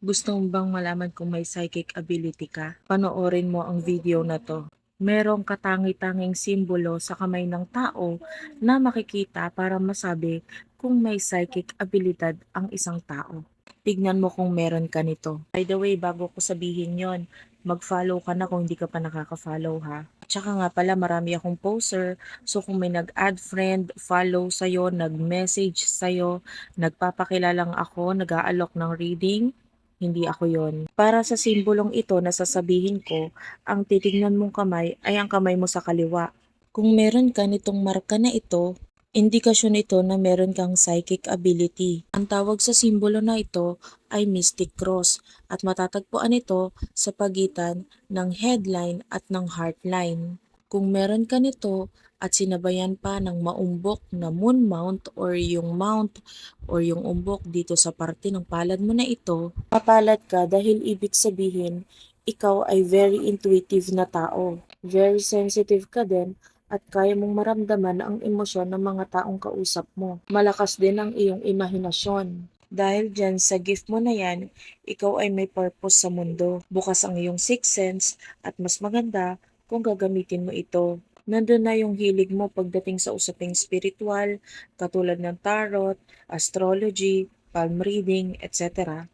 Gusto mo bang malaman kung may psychic ability ka? Panoorin mo ang video na to. Merong katangi-tanging simbolo sa kamay ng tao na makikita para masabi kung may psychic abilidad ang isang tao. Tignan mo kung meron ka nito. By the way, bago ko sabihin yon, mag-follow ka na kung hindi ka pa nakaka-follow ha. Tsaka nga pala marami akong poster, so kung may nag-add friend, follow sa'yo, nag-message sa'yo, nagpapakilalang ako, nag-aalok ng reading, hindi ako yon. Para sa simbolong ito na sasabihin ko, ang titignan mong kamay ay ang kamay mo sa kaliwa. Kung meron ka nitong marka na ito, indikasyon ito na meron kang psychic ability. Ang tawag sa simbolo na ito ay Mystic Cross at matatagpuan ito sa pagitan ng headline at ng heartline. Kung meron ka nito at sinabayan pa ng maumbok na moon mount or yung umbok dito sa parte ng palad mo na ito, mapalad ka dahil ibig sabihin ikaw ay very intuitive na tao. Very sensitive ka din at kaya mong maramdaman ang emosyon ng mga taong kausap mo. Malakas din ang iyong imahinasyon. Dahil dyan sa gift mo na yan, ikaw ay may purpose sa mundo. Bukas ang iyong sixth sense at mas maganda kung gagamitin mo ito. Nandun na yung hilig mo pagdating sa usaping spiritual, katulad ng tarot, astrology, palm reading, etc.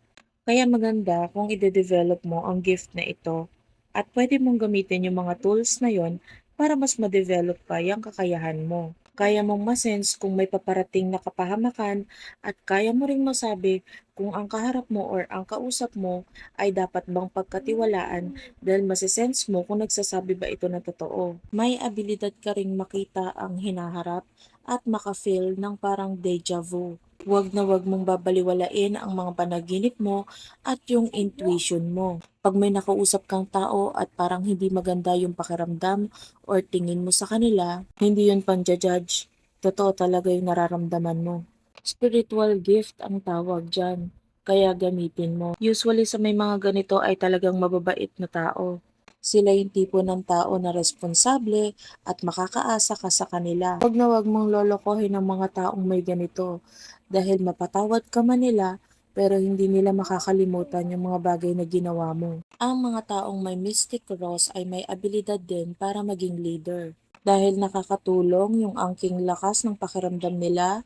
Kaya maganda kung ide-develop mo ang gift na ito at pwede mong gamitin yung mga tools na yon para mas ma-develop pa yung kakayahan mo. Kaya mong masense kung may paparating na kapahamakan at kaya mo ring masabi kung ang kaharap mo or ang kausap mo ay dapat bang pagkatiwalaan dahil masisense mo kung nagsasabi ba ito na totoo. May abilidad ka ring makita ang hinaharap at maka-feel ng parang deja vu. Huwag na huwag mong babaliwalain ang mga panaginip mo at yung intuition mo. Pag may nakausap kang tao at parang hindi maganda yung pakiramdam or tingin mo sa kanila, hindi yun pang-judge. Totoo talaga yung nararamdaman mo. Spiritual gift ang tawag dyan, kaya gamitin mo. Usually sa may mga ganito ay talagang mababait na tao. Sila yung tipo ng tao na responsable at makakaasa ka sa kanila. Huwag na huwag mong lolokohin ang mga taong may ganito dahil mapatawad ka man nila pero hindi nila makakalimutan yung mga bagay na ginawa mo. Ang mga taong may mystic cross ay may abilidad din para maging leader dahil nakakatulong yung angking lakas ng pakiramdam nila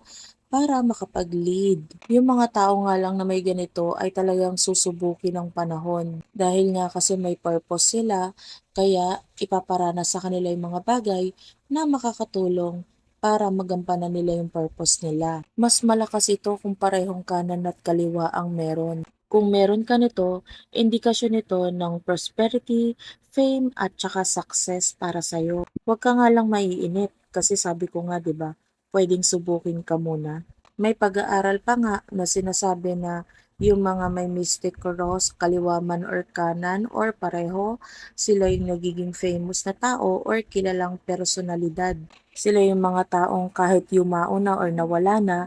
para makapag-lead. Yung mga tao nga lang na may ganito ay talagang susubukin ng panahon. Dahil nga kasi may purpose sila, kaya ipaparanas sa kanila yung mga bagay na makakatulong para magampanan nila yung purpose nila. Mas malakas ito kung parehong kanan at kaliwa ang meron. Kung meron ka nito, indikasyon nito ng prosperity, fame at saka success para sa'yo. Huwag ka nga lang maiinip kasi sabi ko nga 'di ba, pwedeng subukin ka muna. May pag-aaral pa nga na sinasabi na yung mga may mystic cross, kaliwa man or kanan or pareho, sila yung nagiging famous na tao or kilalang personalidad. Sila yung mga taong kahit yumao na or nawala na,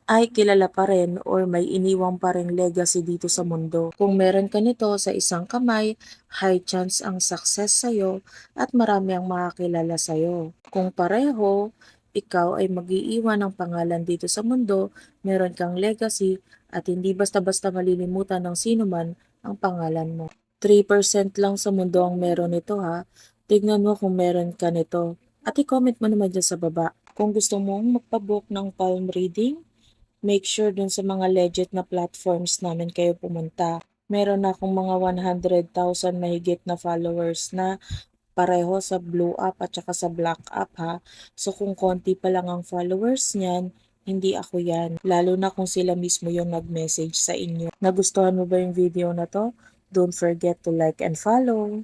ay kilala pa rin or may iniwang pa ring legacy dito sa mundo. Kung meron ka nito sa isang kamay, high chance ang success sa'yo at marami ang makakilala sa'yo. Kung pareho, ikaw ay mag-iiwan ng pangalan dito sa mundo, meron kang legacy at hindi basta-basta malilimutan ng sino man ang pangalan mo. 3% lang sa mundo ang meron nito ha. Tignan mo kung meron ka nito. At i-comment mo naman dyan sa baba. Kung gusto mong magpabook ng palm reading, make sure dun sa mga legit na platforms namin kayo pumunta. Meron na akong mga 100,000 mahigit na followers na pareho sa Blue App at saka sa Black App ha. So kung konti pa lang ang followers niyan, hindi ako yan. Lalo na kung sila mismo yung nag-message sa inyo. Nagustuhan mo ba yung video na to? Don't forget to like and follow.